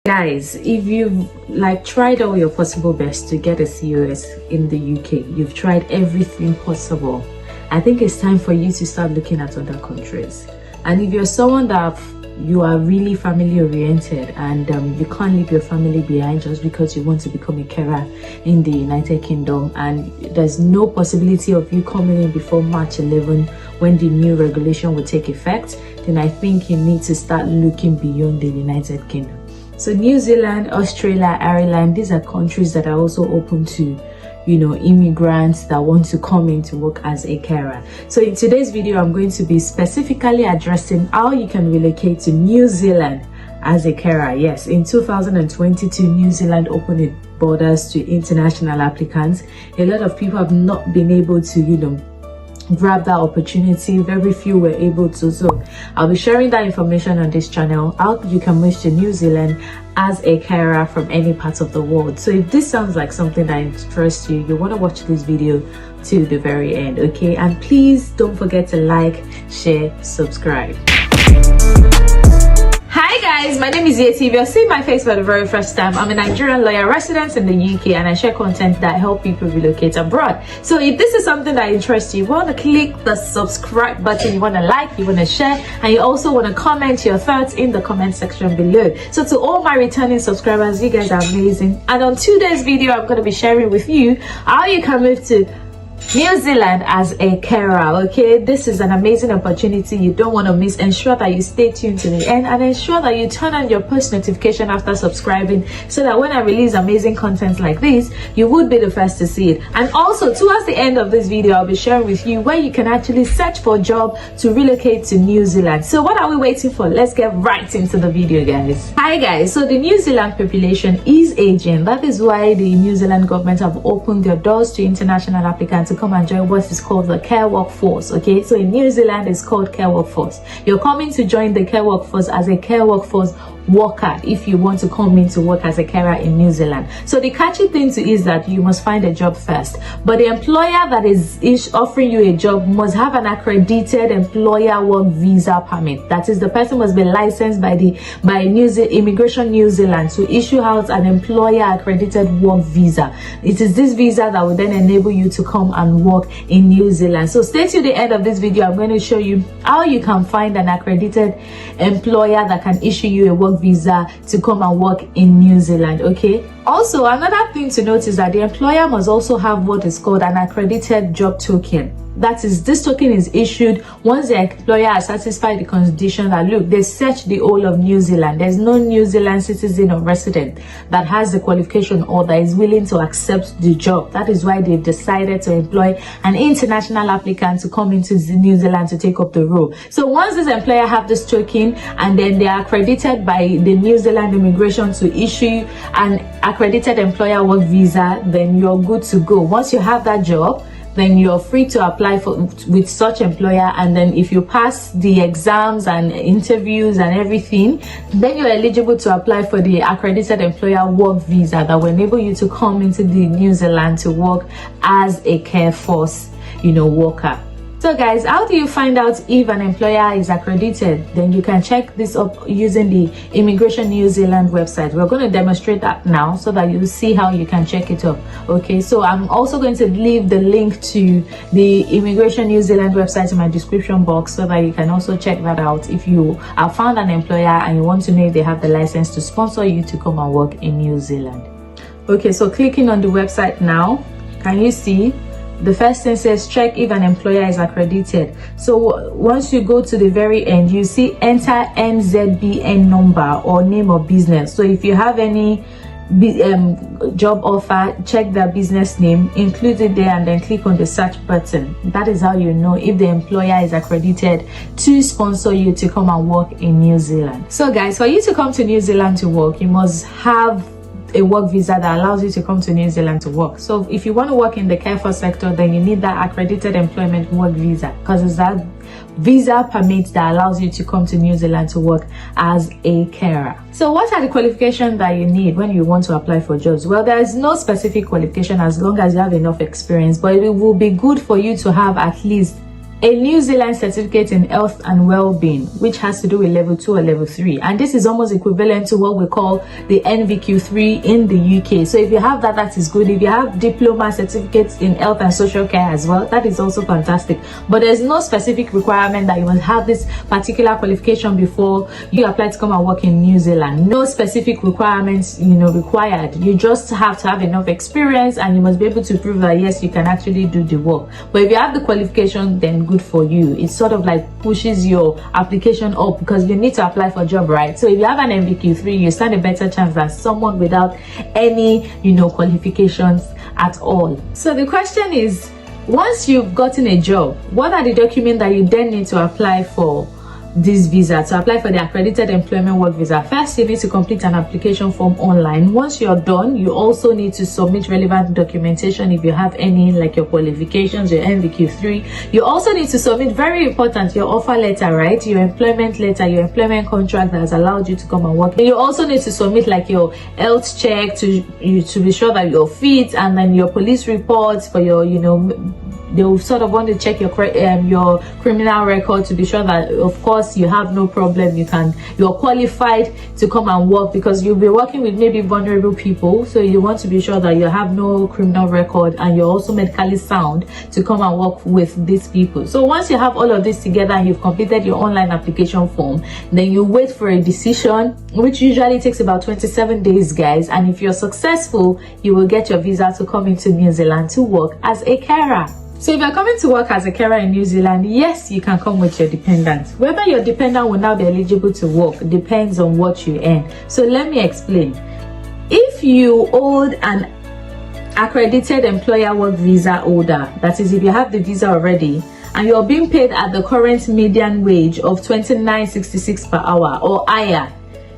Guys, if you've tried all your possible best to get a COS in the UK, you've tried everything possible, I think it's time for you to start looking at other countries. And if you're someone that you are really family oriented and you can't leave your family behind just because you want to become a carer in the United Kingdom, and there's no possibility of you coming in before March 11 when the new regulation will take effect, then I think you need to start looking beyond the United Kingdom. So New Zealand, Australia, Ireland, these are countries that are also open to, immigrants that want to come in to work as a carer. So in today's video, I'm going to be specifically addressing how you can relocate to New Zealand as a carer. Yes, in 2022, New Zealand opened its borders to international applicants. A lot of people have not been able to, grab that opportunity. Very few were able to. So I'll be sharing that information on this channel, how you can move to New Zealand as a carer from any part of the world. So if this sounds like something that interests you, you want to watch this video to the very end, okay? And please don't forget to like, share, subscribe. Hi guys, my name is Yeti. If you're seeing my face for the very first time, I'm a Nigerian lawyer resident in the UK, and I share content that help people relocate abroad. So if this is something that interests you, you want to click the subscribe button, you want to like, you want to share, and you also want to comment your thoughts in the comment section below. So to all my returning subscribers, you guys are amazing. And on today's video, I'm going to be sharing with you how you can move to New Zealand as a carer. Okay, this is an amazing opportunity you don't want to miss. Ensure that you stay tuned to the end, and ensure that you turn on your post notification after subscribing, so that when I release amazing content like this, you would be the first to see it. And also towards the end of this video, I'll be sharing with you where you can actually search for a job to relocate to New Zealand. So what are we waiting for? Let's get right into the video, guys. Hi guys, so the New Zealand population is aging. That is why the New Zealand government have opened their doors to international applicants to come and join what is called the care workforce. Okay, so in New Zealand it's called care workforce. You're coming to join the care workforce as a care workforce worker if you want to come in to work as a carer in New Zealand. So the catchy thing is that you must find a job first, but the employer that is offering you a job must have an accredited employer work visa permit. That is, the person must be licensed by Immigration New Zealand to issue out an employer accredited work visa. It is this visa that will then enable you to come and work in New Zealand. So stay to the end of this video. I'm going to show you how you can find an accredited employer that can issue you a work visa to come and work in New Zealand. Okay, also another thing to note is that the employer must also have what is called an accredited job token. That is, this token is issued once the employer has satisfied the condition that, look, they search the whole of New Zealand. There's no New Zealand citizen or resident that has the qualification or that is willing to accept the job. That is why they've decided to employ an international applicant to come into New Zealand to take up the role. So once this employer have this token and then they are accredited by the New Zealand immigration to issue an accredited employer work visa, then you're good to go. Once you have that job, then you're free to apply with such employer, and then if you pass the exams and interviews and everything, then you're eligible to apply for the accredited employer work visa that will enable you to come into the New Zealand to work as a care force worker. So guys, how do you find out if an employer is accredited? Then you can check this up using the Immigration New Zealand website. We're going to demonstrate that now so that you see how you can check it up. Okay, so I'm also going to leave the link to the Immigration New Zealand website in my description box so that you can also check that out if you have found an employer and you want to know if they have the license to sponsor you to come and work in New Zealand. Okay, so clicking on the website now, can you see? The first thing says check if an employer is accredited. So once you go to the very end, you see enter NZBN number or name of business. So if you have any job offer, check their business name, include it there, and then click on the search button. That is how you know if the employer is accredited to sponsor you to come and work in New Zealand. So guys, for you to come to New Zealand to work, you must have a work visa that allows you to come to New Zealand to work. So if you want to work in the care force sector, then you need that accredited employment work visa, because it's that visa permit that allows you to come to New Zealand to work as a carer. So what are the qualifications that you need when you want to apply for jobs? Well, there is no specific qualification as long as you have enough experience, but it will be good for you to have at least a New Zealand certificate in health and well-being, which has to do with level 2 or level 3, and this is almost equivalent to what we call the NVQ3 in the UK. So if you have that, that is good. If you have diploma certificates in health and social care as well, that is also fantastic. But there's no specific requirement that you must have this particular qualification before you apply to come and work in New Zealand. No specific requirements, required. You just have to have enough experience, and you must be able to prove that yes, you can actually do the work. But if you have the qualification, then good for you. It sort of like pushes your application up, because you need to apply for a job, right? So if you have an NVQ3, you stand a better chance than someone without any qualifications at all. So the question is, once you've gotten a job, what are the documents that you then need to apply for this visa? To apply for the accredited employment work visa, first you need to complete an application form online. Once you're done, you also need to submit relevant documentation if you have any, like your qualifications, your NVQ3. You also need to submit, very important, your offer letter, right? Your employment letter, your employment contract that has allowed you to come and work. And you also need to submit like your health check to be sure that you're fit, and then your police reports for your they'll sort of want to check your criminal record to be sure that of course you have no problem, you're qualified to come and work, because you'll be working with maybe vulnerable people. So you want to be sure that you have no criminal record and you're also medically sound to come and work with these people. So once you have all of this together and you've completed your online application form, then you wait for a decision, which usually takes about 27 days, guys. And if you're successful, you will get your visa to come into New Zealand to work as a carer. So if you're coming to work as a carer in New Zealand, yes, you can come with your dependent. Whether your dependent will now be eligible to work depends on what you earn. So let me explain. If you hold an accredited employer work visa holder, that is if you have the visa already, and you're being paid at the current median wage of $29.66 per hour or higher,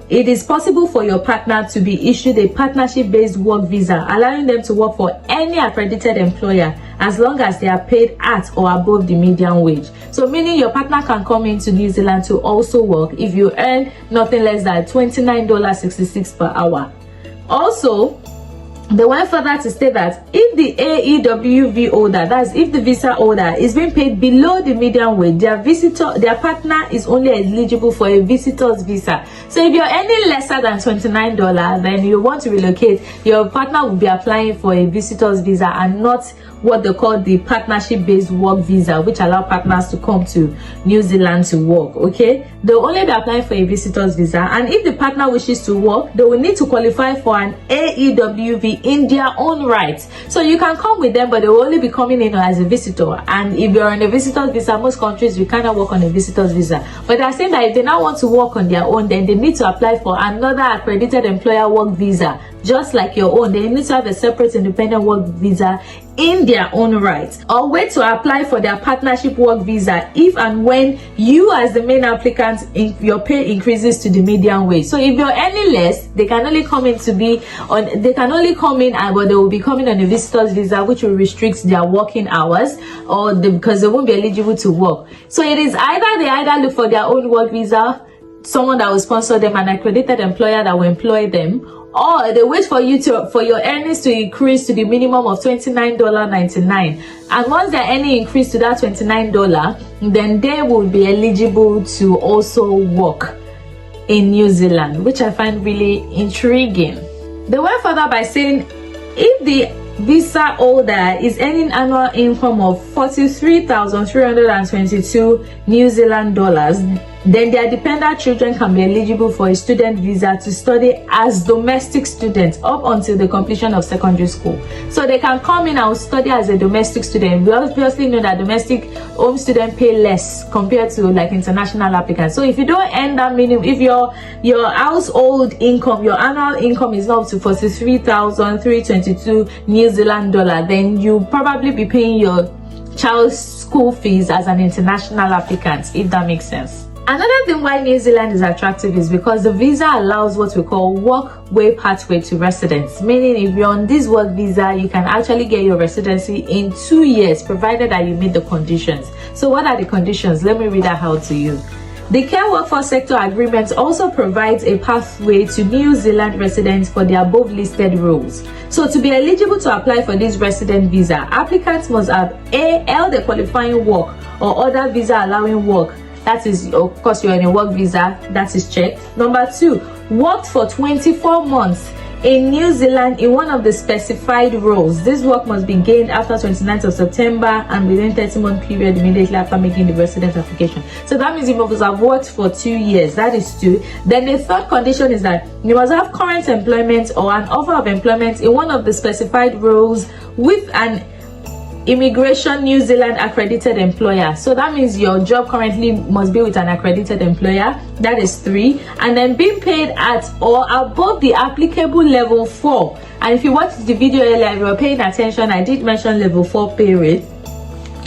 it is possible for your partner to be issued a partnership-based work visa, allowing them to work for any accredited employer as long as they are paid at or above the median wage. So meaning your partner can come into New Zealand to also work if you earn nothing less than $29.66 per hour. Also, they went further to state that if the AEWV holder, that's if the visa holder, is being paid below the median wage, their partner is only eligible for a visitor's visa. So if you're earning lesser than $29, then you want to relocate, your partner will be applying for a visitor's visa and not what they call the partnership-based work visa, which allow partners to come to New Zealand to work. Okay, they'll only be applying for a visitor's visa, and if the partner wishes to work, they will need to qualify for an AEWV in their own right. So you can come with them, but they will only be coming in as a visitor. And if you're on a visitor's visa, most countries you cannot work on a visitor's visa. But they're saying that if they now want to work on their own, then they need to apply for another accredited employer work visa, just like your own. They need to have a separate independent work visa in their own right, or wait to apply for their partnership work visa if and when you as the main applicant your pay increases to the median wage. So if you're earning less, they can only come in but they will be coming on a visitor's visa, which will restrict their working hours, because they won't be eligible to work. So it is either they look for their own work visa, someone that will sponsor them, an accredited employer that will employ them, or they wait for your earnings to increase to the minimum of $29.99. And once their earning increase to that $29, then they will be eligible to also work in New Zealand, which I find really intriguing. They went further by saying if the visa holder is earning annual income of 43,322 New Zealand dollars, then their dependent children can be eligible for a student visa to study as domestic students up until the completion of secondary school. So they can come in and study as a domestic student. We obviously know that domestic home students pay less compared to like international applicants. So if you don't earn that minimum, if your household income, your annual income is not up to 43,322 New Zealand dollar, then you'll probably be paying your child's school fees as an international applicant, if that makes sense. Another thing why New Zealand is attractive is because the visa allows what we call work-way pathway to residence, meaning if you're on this work visa, you can actually get your residency in 2 years, provided that you meet the conditions. So what are the conditions? Let me read that out to you. The Care Workforce Sector Agreement also provides a pathway to New Zealand residents for the above listed roles. So to be eligible to apply for this resident visa, applicants must have A, held a qualifying work or other visa allowing work. That is, of course, you're in a work visa, that is checked. Number 2, worked for 24 months in New Zealand in one of the specified roles. This work must be gained after 29th of September and within 30-month period immediately after making the residence application. So that means you must have worked for 2 years. That is 2. Then the third condition is that you must have current employment or an offer of employment in one of the specified roles with an Immigration New Zealand accredited employer. So that means your job currently must be with an accredited employer. That is 3. And then being paid at or above the applicable level 4. And if you watched the video earlier, if you were paying attention, I did mention level 4 pay rate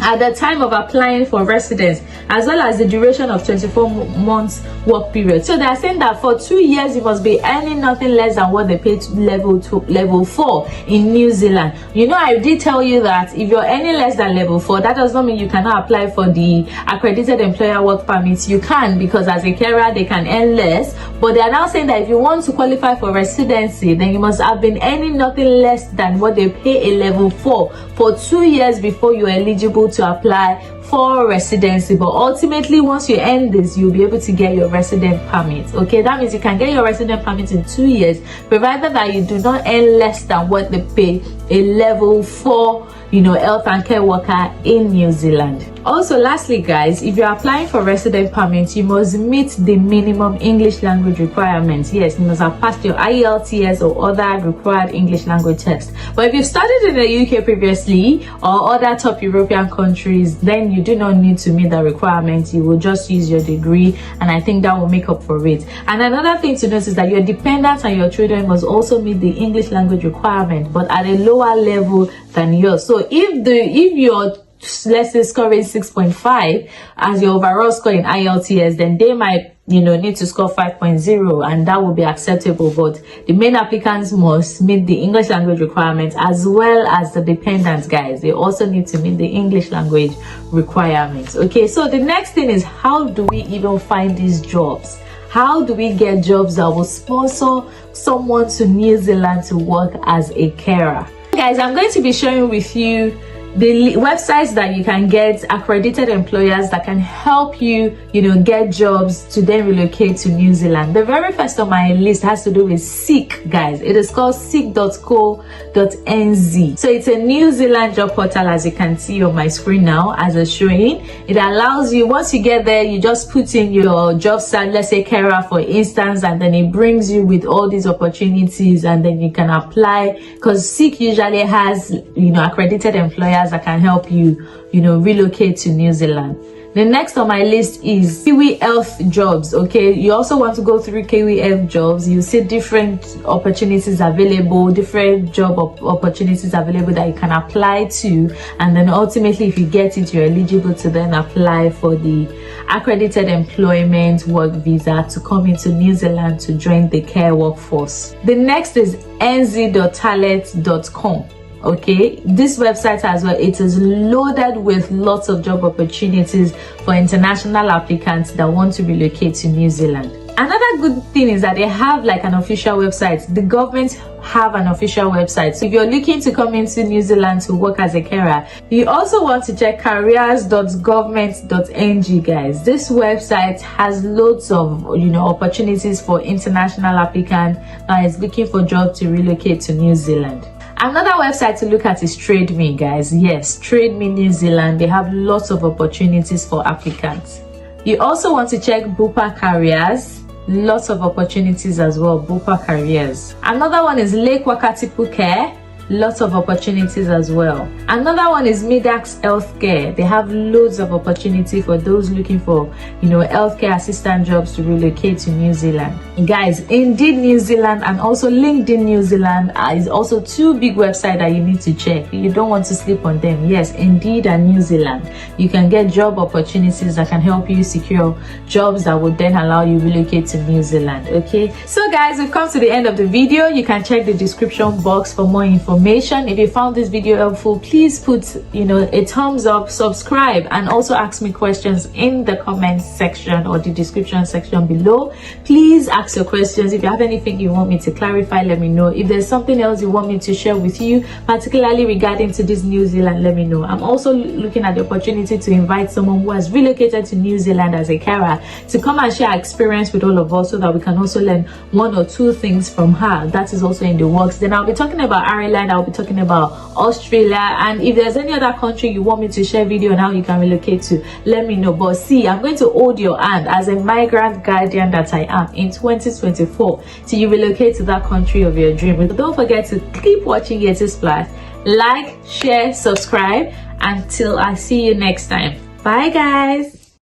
at the time of applying for residence, as well as the duration of 24 months work period. So they are saying that for 2 years you must be earning nothing less than what they pay to level 4 in New Zealand. You know, I did tell you that if you're earning less than level 4, that does not mean you cannot apply for the accredited employer work permits. You can, because as a carer they can earn less, but they are now saying that if you want to qualify for residency, then you must have been earning nothing less than what they pay a level 4 for 2 years before you're eligible to apply for residency. But ultimately, once you end this, you'll be able to get your resident permit. Okay, that means you can get your resident permit in 2 years, provided that you do not earn less than what they pay a level 4 health and care worker in New Zealand. Also, lastly guys, if you're applying for resident permit, you must meet the minimum English language requirements. Yes, you must have passed your IELTS or other required English language test. But if you've studied in the UK previously or other top European countries, then you do not need to meet the requirements. You will just use your degree, and I think that will make up for it. And another thing to notice is that your dependents and your children must also meet the English language requirement, but at a lower level than yours. So if you're, let's say, scoring 6.5 as your overall score in IELTS, then they might need to score 5.0, and that will be acceptable. But the main applicants must meet the English language requirements, as well as the dependents, guys. They also need to meet the English language requirements. Okay, so the next thing is, how do we even find these jobs? How do we get jobs that will sponsor someone to New Zealand to work as a carer? Guys, I'm going to be sharing with you the websites that you can get accredited employers that can help you, get jobs to then relocate to New Zealand. The very first on my list has to do with Seek, guys. It is called seek.co.nz. So it's a New Zealand job portal, as you can see on my screen now as it's showing. It allows you, once you get there, you just put in your job search, let's say carer for instance, and then it brings you with all these opportunities, and then you can apply, because Seek usually has, accredited employers that can help you, relocate to New Zealand. The next on my list is Kiwi Health Jobs. Okay, you also want to go through Kiwi Health Jobs. You see different opportunities available, different job opportunities available that you can apply to, and then ultimately, if you get it, you're eligible to then apply for the accredited employment work visa to come into New Zealand to join the care workforce. The next is nz.talent.com. Okay, this website as well, it is loaded with lots of job opportunities for international applicants that want to relocate to New Zealand. Another good thing is that they have like an official website. The government have an official website. So if you're looking to come into New Zealand to work as a carer, you also want to check careers.government.ng, guys. This website has loads of opportunities for international applicants that is looking for jobs to relocate to New Zealand. Another website to look at is Trade Me, guys. Yes, Trade Me New Zealand. They have lots of opportunities for applicants. You also want to check Bupa Careers. Lots of opportunities as well, Bupa Careers. Another one is Lake Wakatipu Care. Lots of opportunities as well. Another one is Midax Healthcare. They have loads of opportunity for those looking for, healthcare assistant jobs to relocate to New Zealand. Guys, Indeed New Zealand and also LinkedIn New Zealand is also two big websites that you need to check. You don't want to sleep on them. Yes, Indeed and New Zealand. You can get job opportunities that can help you secure jobs that would then allow you relocate to New Zealand. Okay, so guys, we've come to the end of the video. You can check the description box for more information information. If you found this video helpful, please put a thumbs up, subscribe, and also ask me questions in the comment section or the description section below. Please ask your questions. If you have anything you want me to clarify, let me know. If there's something else you want me to share with you, particularly regarding to this New Zealand, let me know. I'm also looking at the opportunity to invite someone who has relocated to New Zealand as a carer to come and share experience with all of us, so that we can also learn 1 or 2 things from her. That is also in the works. Then I'll be talking about Ireland, I'll be talking about Australia, and if there's any other country you want me to share video on how you can relocate to, let me know. But see, I'm going to hold your hand as a migrant guardian that I am in 2024 till you relocate to that country of your dream. But don't forget to keep watching Yettysplash. Like, share, subscribe. Until I see you next time. Bye guys.